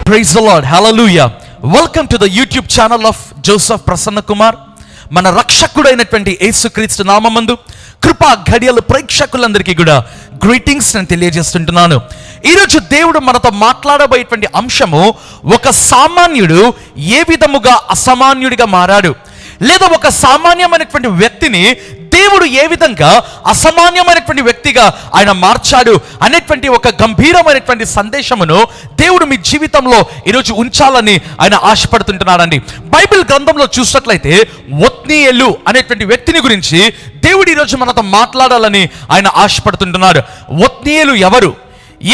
Praise the Lord. Hallelujah. Welcome to the YouTube channel of Joseph Prasanna Kumar. మన రక్షకుడైనటువంటి యేసుక్రీస్తు నామమందు కృపా ఘడియలు ప్రేక్షకులందరికీ కూడా గ్రీటింగ్స్ నేను తెలియజేస్తుంటున్నాను. ఈరోజు దేవుడు మనతో మాట్లాడబోయేటువంటి అంశము, ఒక సామాన్యుడు ఏ విధముగా అసామాన్యుడిగా మారాడు, లేదా ఒక సామాన్యమైనటువంటి వ్యక్తిని దేవుడు ఏ విధంగా అసామాన్యమైనటువంటి వ్యక్తిగా ఆయన మార్చాడు అనేటువంటి ఒక గంభీరమైనటువంటి సందేశమును దేవుడు మీ జీవితంలో ఈరోజు ఉంచాలని ఆయన ఆశపడుతుంటున్నాడండి. బైబిల్ గ్రంథంలో చూసినట్లయితే ఒత్నీయేలు అనేటువంటి వ్యక్తిని గురించి దేవుడు ఈరోజు మనతో మాట్లాడాలని ఆయన ఆశపడుతుంటున్నాడు. ఒత్నీయేలు ఎవరు?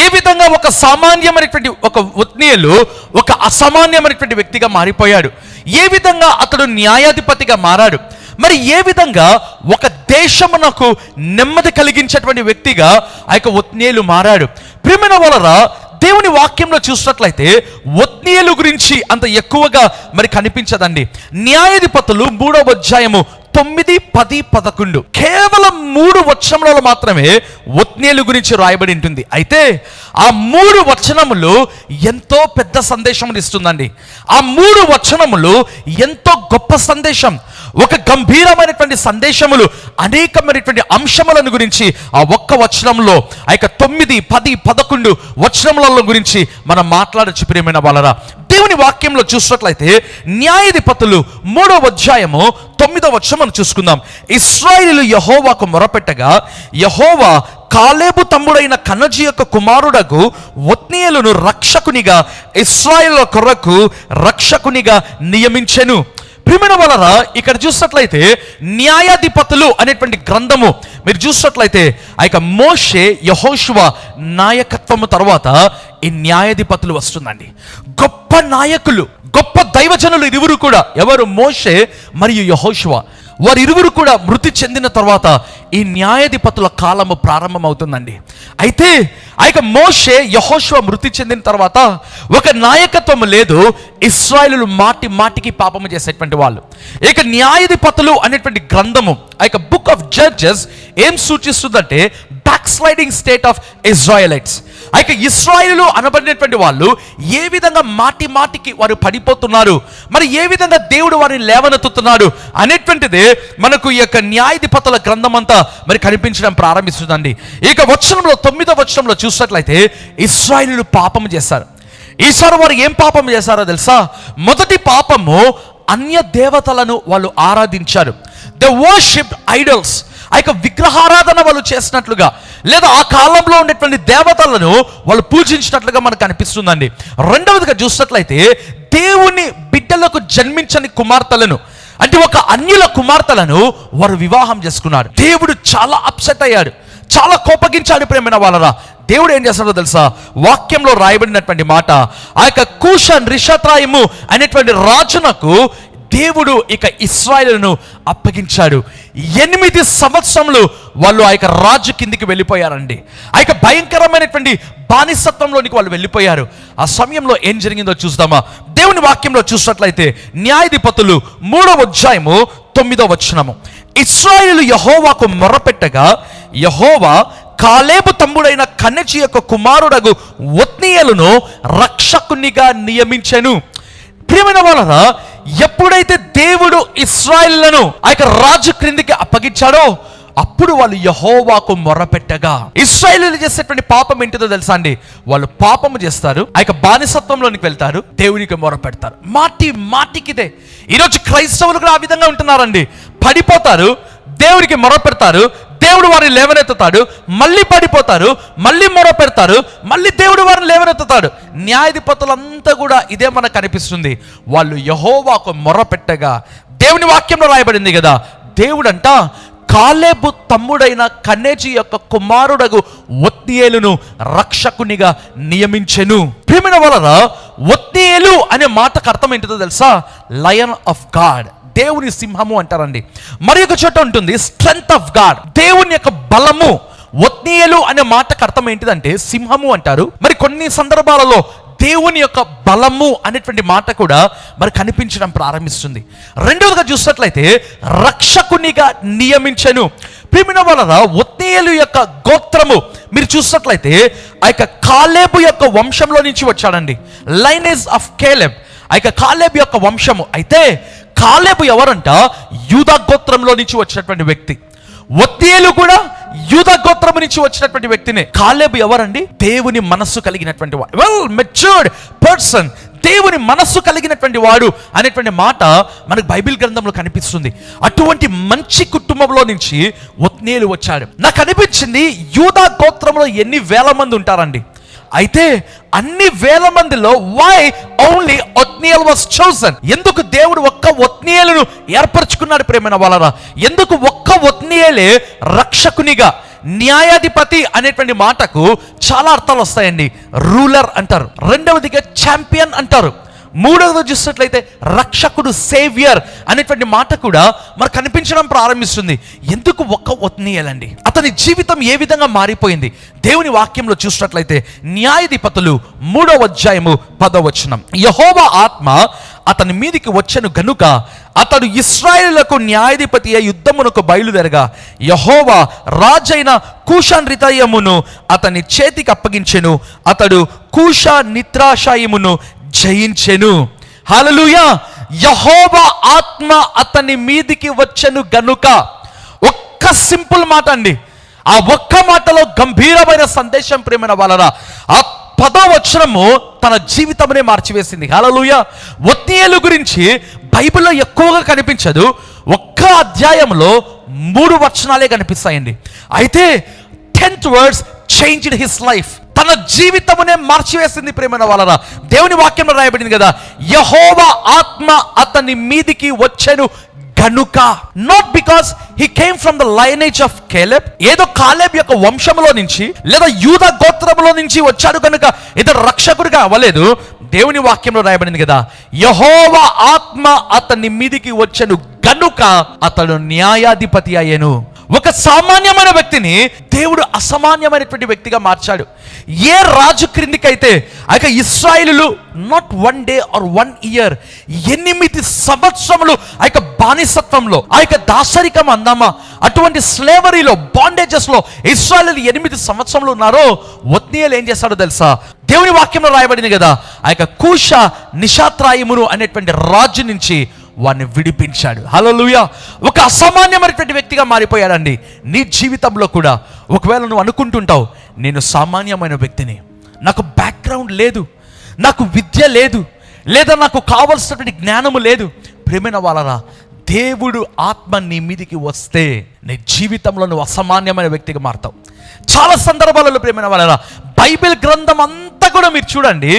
ఏ విధంగా ఒక సామాన్యమైనటువంటి ఒక ఒత్నీయేలు ఒక అసామాన్యమైనటువంటి వ్యక్తిగా మారిపోయాడు? ఏ విధంగా అతడు న్యాయాధిపతిగా మారాడు? మరి ఏ విధంగా ఒక దేశమునకు నెమ్మది కలిగించేటువంటి వ్యక్తిగా ఆ యొక్క ఒత్నీయేలు మారాడు? ప్రియమైన వారలారా, దేవుని వాక్యంలో చూసినట్లయితే ఒత్నీయేలు గురించి అంత ఎక్కువగా మరి కనిపించదండి. న్యాయాధిపతులు 3వ అధ్యాయము 9, 10, 11 కేవలం 3 వచనములలో మాత్రమే ఒత్నీయేలు గురించి రాయబడి ఉంటుంది. అయితే ఆ 3 వచనములు ఎంతో పెద్ద సందేశం ఇస్తుందండి. ఆ 3 వచనములు ఎంతో గొప్ప సందేశం, ఒక గంభీరమైనటువంటి సందేశములు, అనేకమైనటువంటి అంశములను గురించి ఆ ఒక్క వచనంలో, ఆ యొక్క 9, 10, 11 వచనముల గురించి మనం మాట్లాడచ్చు. ప్రియమైన వాళ్ళరా, దేవుని వాక్యంలో చూసినట్లయితే న్యాయాధిపతులు 3వ అధ్యాయము 9వ వచనం చూసుకుందాం. ఇశ్రాయేలు యెహోవాకు మొరపెట్టగా యెహోవా కాలేబు తమ్ముడైన కనజీ యొక్క కుమారుడకు ఒత్నీయేలును రక్షకునిగా, ఇశ్రాయేలు కొరకు రక్షకునిగా నియమించెను. ప్రియమైన వాళ్ళరా, ఇక్కడ చూసినట్లయితే న్యాయాధిపతులు అనేటువంటి గ్రంథము మీరు చూసినట్లయితే ఆ యొక్క మోషే, యెహోషువ నాయకత్వము తర్వాత ఈ న్యాయాధిపతులు వస్తుందండి. గొప్ప నాయకులు, గొప్ప దైవజనులు ఇరువురు కూడా. ఎవరు? మోషే మరియు యెహోషువ. వారిరువురు కూడా మృతి చెందిన తర్వాత ఈ న్యాయాధిపతుల కాలము ప్రారంభమవుతుందండి. అయితే ఆ యొక్క మోషే, యెహోషువ మృతి చెందిన తర్వాత ఒక నాయకత్వం లేదు. ఇశ్రాయేలులు మాటి మాటికి పాపము చేసేటువంటి వాళ్ళు. ఇక న్యాయాధిపతులు అనేటువంటి గ్రంథము, ఆ యొక్క బుక్ ఆఫ్ జడ్జెస్ ఏం సూచిస్తుందంటే backsliding state of Israelites. ఆ యొక్క ఇశ్రాయేలు అనబడినటువంటి వాళ్ళు ఏ విధంగా మాటి మాటికి వారు పడిపోతున్నారు, మరి ఏ విధంగా దేవుడు వారిని లేవనెత్తుతున్నాడు అనేటువంటిదే మనకు ఈ యొక్క న్యాయాధిపతుల గ్రంథం అంతా మరి కనిపించడం ప్రారంభిస్తుందండి. ఇక వచనంలో 9వ వచనంలో చూసినట్లయితే ఇశ్రాయేలు పాపం చేశారు. ఈసారి వారు ఏం పాపం చేశారో తెలుసా? మొదటి పాపము, అన్య దేవతలను వాళ్ళు ఆరాధించారు. They worshipped idols. ఆ యొక్క విగ్రహారాధన వాళ్ళు చేసినట్లుగా, లేదా ఆ కాలంలో ఉండేటువంటి దేవతలను వాళ్ళు పూజించినట్లుగా మనకు అనిపిస్తుందండి. రెండవదిగా చూసినట్లయితే దేవుని బిడ్డలకు జన్మించని కుమార్తెలను, అంటే ఒక అన్యుల కుమార్తెలను వారు వివాహం చేసుకున్నారు. దేవుడు చాలా అప్సెట్ అయ్యాడు, చాలా కోపగించాడు. ప్రేమైన వాళ్ళరా, దేవుడు ఏం చేస్తాడో తెలుసా? వాక్యంలో రాయబడినటువంటి మాట, ఆ యొక్క కూషన్ రిషత్రాయిము అనేటువంటి రాజునకు దేవుడు ఇక ఇశ్రాయేలును అప్పగించాడు. 8 సంవత్సరములు వాళ్ళు ఆ యొక్క రాజు కిందికి వెళ్ళిపోయారండి. ఆ యొక్క భయంకరమైనటువంటి బానిసత్వంలోనికి వాళ్ళు వెళ్ళిపోయారు. ఆ సమయంలో ఏం జరిగిందో చూద్దామా? దేవుని వాక్యంలో చూసినట్లయితే న్యాయాధిపతులు 3వ అధ్యాయము 9వ వచనము. ఇశ్రాయేలు యెహోవాకు మొరపెట్టగా యెహోవా కాలేబు తమ్ముడైన కనజీ యొక్క కుమారుడగు ఒత్నీయేలును రక్షకునిగా నియమించెను. ప్రియమైన వాళ్ళరా, ఎప్పుడైతే దేవుడు ఇశ్రాయేలును ఆ యొక్క రాజు క్రిందికి అప్పగించాడో అప్పుడు వాళ్ళు యెహోవాకు మొరపెట్టగా, ఇశ్రాయేలీయులు చేసేటువంటి పాపం ఏంటిదో తెలుసా అండి? వాళ్ళు పాపము చేస్తారు, ఆ యొక్క బానిసత్వంలోనికి వెళ్తారు, దేవునికి మొరపెడతారు. మాటి మాటికిదే. ఈరోజు క్రైస్తవులు కూడా ఆ విధంగా ఉంటున్నారండి. పడిపోతారు, దేవునికి మొరపెడతారు, దేవుడు వారిని లేవనెత్తుతాడు, మళ్ళీ పడిపోతారు, మళ్ళీ మొరపెడతారు, మళ్ళీ దేవుడు వారిని లేవనెత్తుతాడు. న్యాయాధిపతులంతా కూడా ఇదే మనకు కనిపిస్తుంది. వాళ్ళు యెహోవాకు మొరపెట్టగా, దేవుని వాక్యంలో రాయబడింది కదా, దేవుడంట కాలేబు తమ్ముడైన కనజీ యొక్క కుమారుడగు ఒత్నీయేలును రక్షకునిగా నియమించెను. ప్రియమైన వాళ్ళరా, ఒత్నీయేలు అనే మాటకు అర్థం ఏంటిదో తెలుసా? లయన్ ఆఫ్ గాడ్, దేవుని సింహము అంటారండి. మరి ఒక చోట ఉంటుంది స్ట్రెంగ్త్ ఆఫ్ గాడ్, దేవుని యొక్క బలము. ఒత్నీయేలు అనే మాటకు అర్థం ఏంటిదంటే సింహము అంటారు. మరి కొన్ని సందర్భాలలో దేవుని యొక్క బలము అనేటువంటి మాట కూడా మరి కనిపించడం ప్రారంభిస్తుంది. రెండవదిగా చూసినట్లయితే రక్షకునిగా నియమించెను. ప్రియమైన వాళ్ళరా, ఒత్నీయేలు యొక్క గోత్రము మీరు చూసినట్లయితే ఆ యొక్క కాలేబు యొక్క వంశంలో నుంచి వచ్చాడండి. లైనేజ్ ఆఫ్ కేలెబ్, ఆ యొక్క కాలేబు యొక్క వంశము. అయితే కాలేబు ఎవరంట? యూదా గోత్రంలో నుంచి వచ్చినటువంటి వ్యక్తి. ఒత్నీయేలు కూడా యూదా గోత్రం నుంచి వచ్చినటువంటి వ్యక్తినే. కాలేబు ఎవరండి? దేవుని మనస్సు కలిగినటువంటి వాడు, వెల్ మెచ్యూర్డ్ పర్సన్, దేవుని మనస్సు కలిగినటువంటి వాడు అనేటువంటి మాట మనకు బైబిల్ గ్రంథంలో కనిపిస్తుంది. అటువంటి మంచి కుటుంబంలో నుంచి ఒత్నీయేలు వచ్చాడు. నాకు అనిపించింది, యూదా గోత్రంలో ఎన్ని వేల మంది ఉంటారండి, అయితే అన్ని వేల మందిలో వై ఓన్లీ ఒత్నీయేల్ వాస్ చోసన్? ఎందుకు దేవుడు ఒక్క ఒత్నీయేలును ఏర్పరచుకున్నాడు? ప్రేమైన వాళ్ళరా, ఎందుకు ఒక్క ఒత్నీయేలే రక్షకునిగా? న్యాయాధిపతి అనేటువంటి మాటకు చాలా అర్థాలు వస్తాయండి. రూలర్ అంటారు, రెండవదిగా ఛాంపియన్ అంటారు, మూడవది చూసినట్లయితే రక్షకుడు, సేవియర్ అనేటువంటి మాట కూడా మనకు కనిపించడం ప్రారంభిస్తుంది. ఎందుకు ఒక్క ఒత్నీయేలండి? అతని జీవితం ఏ విధంగా మారిపోయింది? దేవుని వాక్యంలో చూసినట్లయితే న్యాయాధిపతులు 3వ అధ్యాయము 10వ వచనం, యెహోవా ఆత్మ అతని మీదికి వచ్చెను గనుక అతడు ఇశ్రాయేలులకు న్యాయాధిపతి అయి యుద్ధమునకు బయలుదేరగా యెహోవా రాజైన కూషాన్ రితయమును అతని చేతికి అప్పగించెను. అతడు కూషా నిత్రాషాయిమును జయించెను. హల్లెలూయా! యెహోవా ఆత్మ అతని మీదికి వచ్చెను గనుక. ఒక్క సింపుల్ మాట అండి, ఆ ఒక్క మాటలో గంభీరమైన సందేశం ప్రేమైన వాళ్ళరా. ఆ 10వ వచనము తన జీవితమునే మార్చివేసింది. హల్లెలూయా! ఒత్నీయేలు గురించి బైబిల్లో ఎక్కువగా కనిపించదు. ఒక్క అధ్యాయంలో 3 వచనాలే కనిపిస్తాయండి. అయితే 10th words changed his life. తన జీవితమునే మార్చివేసింది ప్రేమైన వాళ్ళరా. దేవుని వాక్యంలో రాయబడింది కదా, యెహోవా ఆత్మ అతని మీదికి వచ్చెను గనుక. Not because he came from the lineage of Caleb, ఏదో కాలేబ్ యొక్క వంశంలో నుంచి లేదా యూదా గోత్రంలో నుంచి వచ్చాడు కనుక ఇతడు రక్షకుడిగా అవ్వలేదు. దేవుని వాక్యంలో రాయబడింది కదా, యెహోవా ఆత్మ అతని మీదికి వచ్చెను గనుక అతడు న్యాయాధిపతి అయ్యెను. ఒక సామాన్యమైన వ్యక్తిని దేవుడు అసామాన్యమైనటువంటి వ్యక్తిగా మార్చాడు. ఏ రాజు క్రిందికైతే ఆ యొక్క ఇశ్రాయేలులు నాట్ 1 డే ఆర్ 1 ఇయర్ 8 సంవత్సరములు ఆ యొక్క బానిసత్వంలో, ఆ యొక్క దాసరికం అందామా, అటువంటి స్లేవరీలో, బాండేజెస్ లో ఇశ్రాయేలు 8 సంవత్సరములు ఉన్నారో, ఒత్నీయేలు ఏం చేస్తాడో తెలుసా? దేవుని వాక్యంలో రాయబడింది కదా, ఆ యొక్క కూషా నిషాత్రాయిమును అనేటువంటి రాజు నుంచి వాడిని విడిపించాడు. హల్లెలూయా! ఒక అసామాన్యమైనటువంటి వ్యక్తిగా మారిపోయాడండి. నీ జీవితంలో కూడా ఒకవేళ నువ్వు అనుకుంటుంటావు, నేను సామాన్యమైన వ్యక్తిని, నాకు బ్యాక్గ్రౌండ్ లేదు, నాకు విద్య లేదు, లేదా నాకు కావలసినటువంటి జ్ఞానము లేదు. ప్రేమైన వాళ్ళరా, దేవుడు ఆత్మ నీ మీదికి వస్తే నీ జీవితంలో నువ్వు అసామాన్యమైన వ్యక్తిగా మారుతావు. చాలా సందర్భాలలో ప్రేమైన వాళ్ళరా, బైబిల్ గ్రంథం అంతా కూడా మీరు చూడండి,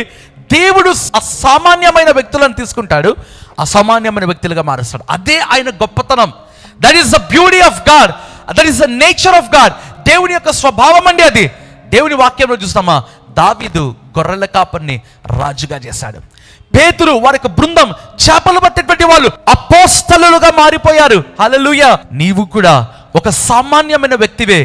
దేవుడు అసామాన్యమైన వ్యక్తులను తీసుకుంటాడు, అసామాన్యమైన వ్యక్తులుగా మారుస్తాడు. అదే ఆయన గొప్పతనం. That is the beauty of God, that is the nature of God. దేవుని యొక్క స్వభావం అండి అది. దేవుని వాక్యంలో చూస్తామా, దావీదు గొర్రెల కాపరిని రాజుగా చేశాడు. పేతురు వారి యొక్క బృందం చేపలు పట్టేటువంటి వాళ్ళు అపోస్తలులుగా మారిపోయారు. హల్లెలూయా! నీవు కూడా ఒక సామాన్యమైన వ్యక్తివే.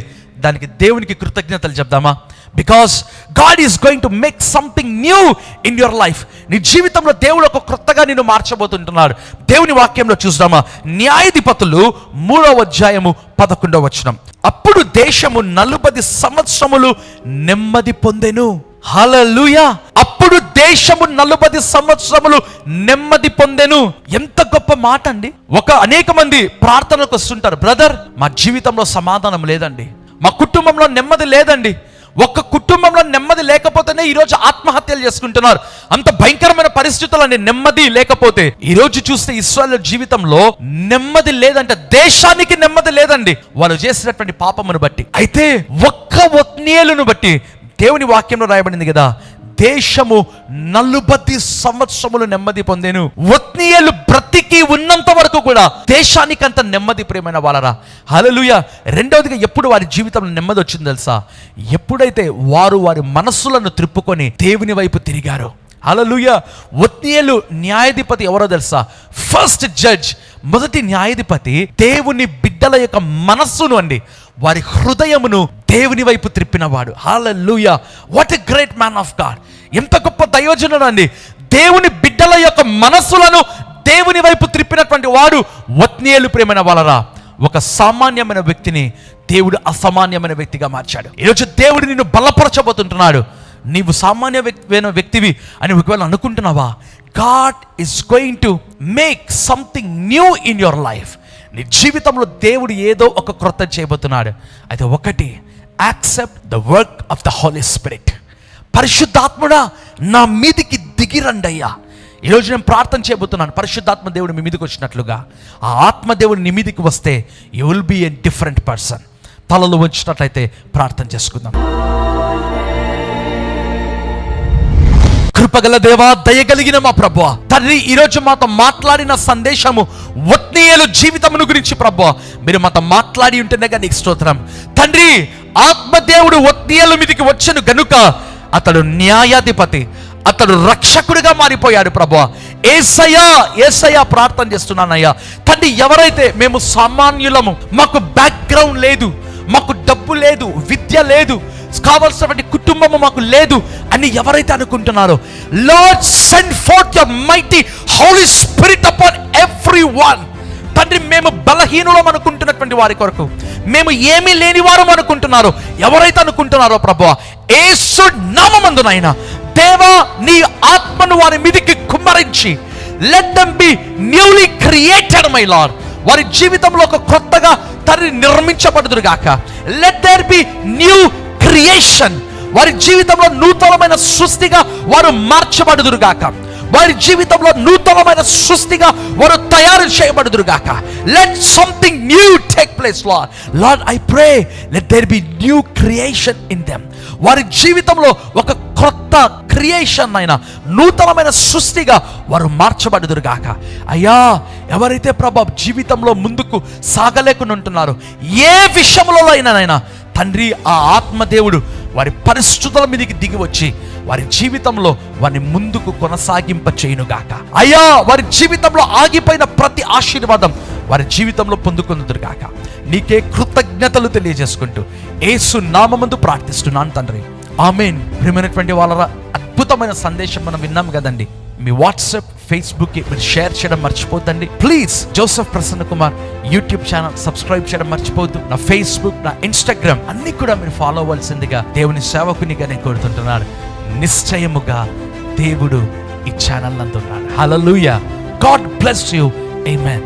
దానికి దేవునికి కృతజ్ఞతలు చెప్దామా? Because God is going to make something new in your life. నీ జీవితంలో దేవుడు ఒక క్రొత్తగా నిన్ను మార్చబోతుంటున్నాడు. దేవుని వాక్యంలో చూద్దామా, న్యాయాధిపతులు 3వ అధ్యాయము 11వ వచనం, అప్పుడు దేశము 40 సంవత్సరములు నెమ్మది పొందెను. హల్లెలూయా! అప్పుడు దేశము 40 సంవత్సరములు నెమ్మది పొందెను. ఎంత గొప్ప మాట అండి. అనేక మంది ప్రార్థనకు వస్తుంటారు, బ్రదర్ మా జీవితంలో సమాధానం లేదండి, మా కుటుంబంలో నెమ్మది లేదండి. ఒక్క కుటుంబంలో నెమ్మది లేకపోతేనే ఈరోజు ఆత్మహత్యలు చేసుకుంటున్నారు. అంత భయంకరమైన పరిస్థితులని నెమ్మది లేకపోతే, ఈరోజు చూస్తే ఇశ్రాయేలు జీవితంలో నెమ్మది లేదంటే, దేశానికి నెమ్మది లేదండి, వాళ్ళు చేసినటువంటి పాపమును బట్టి. అయితే ఒక్క ఒత్నీయేలును బట్టి దేవుని వాక్యంలో రాయబడింది కదా, దేశము 40 సంవత్సరములు నెమ్మది పొందెను. ఒత్నీయేలు బ్రతికి ఉన్నంత వరకు కూడా దేశానికి అంత నెమ్మది ప్రేమైన వాళ్ళరా. హల్లెలూయా! రెండవదిగా ఎప్పుడు వారి జీవితంలో నెమ్మది వచ్చింది తెలుసా? ఎప్పుడైతే వారు వారి మనస్సులను త్రిప్పుకొని దేవుని వైపు తిరిగారో. హల్లెలూయా! ఒత్నీయేలు న్యాయాధిపతి ఎవరో తెలుసా? ఫస్ట్ జడ్జ్, మొదటి న్యాయాధిపతి దేవుని బిడ్డల యొక్క మనస్సును అండి, వారి హృదయమును దేవుని వైపు త్రిప్పినవాడు. Hallelujah! What a great man of God. ఎంత గొప్ప దైవజనుడు అండి. దేవుని బిడ్డల యొక్క మనస్సులను దేవుని వైపు త్రిప్పినటువంటి వాడు ఒత్నీయేలు ప్రేమైన వాళ్ళరా. ఒక సామాన్యమైన వ్యక్తిని దేవుడు అసామాన్యమైన వ్యక్తిగా మార్చాడు. ఈరోజు దేవుడు నిన్ను బలపరచబోతుంటున్నాడు. నీవు సామాన్యమైన వ్యక్తివి అని ఒకవేళ అనుకుంటున్నావా, God is going to make something new in your life. నీ జీవితంలో దేవుడు ఏదో ఒక క్రొత్త చేయబోతున్నాడు. అయితే ఒకటి, accept the work of the Holy Spirit. పరిశుద్ధాత్ముడా నా మీదికి దిగిరండయ్యా. ఈరోజు నేను ప్రార్థన చేయబోతున్నాను, పరిశుద్ధాత్మ దేవుడు మీ మీదకి వచ్చినట్లుగా. ఆ ఆత్మదేవుడు నీ మీదికి వస్తే you will be a different person. తలలు వంచినట్లయితే ప్రార్థన చేసుకుందాం. కృపగల దేవా, దయగలిగిన మా ప్రభువా, తండ్రి, ఈరోజు మాతో మాట్లాడిన సందేశము ఒత్నీయేలు జీవితమును గురించి ప్రభువా మీరు మాతో మాట్లాడి ఉంటేనే నీకు స్తోత్రం తండ్రి. ఆత్మదేవుడు ఒత్నీయేలు మీదికి వచ్చెను గనుక అతడు న్యాయాధిపతి, అతడు రక్షకుడిగా మారిపోయాడు ప్రభువా. యేసయ్యా ప్రార్థన చేస్తున్నానయ్యా తండ్రి. ఎవరైతే మేము సామాన్యులము, మాకు బ్యాక్గ్రౌండ్ లేదు, మాకు డబ్బు లేదు, విద్య లేదు, కావాల్సినటువంటి కుటుంబము మాకు లేదు అని ఎవరైతే అనుకుంటున్నారో, Lord send forth your mighty Holy Spirit upon everyone. తండ్రి, మేము బలహీనులం అనుకుంటున్నటువంటి వారి కొరకు, మేము ఏమీ లేని వారం అనుకుంటున్నారో, ఎవరైతే అనుకుంటున్నారో ప్రభువా, యేసు నామమందునైనా దేవా నీ ఆత్మను వారి మీదికి కుమ్మరించి, let them be newly created my Lord. వారి జీవితంలో ఒక కొత్తగా తండ్రి నిర్మించబడుదురు గాక. Let there be new creation. వారి జీవితంలో నూతనమైన సృష్టిగా వారు మార్చబడుదురు గాక. వారి జీవితంలో నూతనమైన సృష్టిగా వారు తయారు చేయబడుదురు గాక. Let something new take place Lord. Lord I pray let there be new creation in them. వారి జీవితంలో ఒక కొత్త క్రియేషన్ అయినా నూతనమైన సృష్టిగా వారు మార్చబడుదురు గాక. అయ్యా, ఎవరైతే ప్రభా జీవితంలో ముందుకు సాగలేకుండా ఉంటున్నారో, ఏ విషయంలో అయినా తండ్రి, ఆ ఆత్మదేవుడు వారి పరిస్థితుల మీదకి దిగి వచ్చి వారి జీవితంలో వారిని ముందుకు కొనసాగింప చేయునుగాక. అయ్యా, వారి జీవితంలో ఆగిపోయిన ప్రతి ఆశీర్వాదం వారి జీవితంలో పొందుకుందురుగాక. నీకే కృతజ్ఞతలు తెలియజేసుకుంటూ యేసు నామమందు ప్రార్థిస్తున్నాను తండ్రి, ఆమేన్. ప్రియమైనటువంటి వాళ్ళ అద్భుతమైన సందేశం మనం విన్నాం కదండి. మీ వాట్సాప్, ఫేస్బుక్కి మీరు షేర్ చేయడం మర్చిపోద్దండి. Please Joseph Prasanna Kumar YouTube channel subscribe చేయడం మర్చిపోద్దు. నా ఫేస్బుక్, నా ఇన్స్టాగ్రామ్ అన్ని కూడా మీరు ఫాలో అవ్వాల్సిందిగా దేవుని సేవకునిగా నేను కోరుతుంటున్నాను. నిశ్చయముగా దేవుడు ఈ ఛానల్ నందున్నాడు. Hallelujah. God bless you. Amen.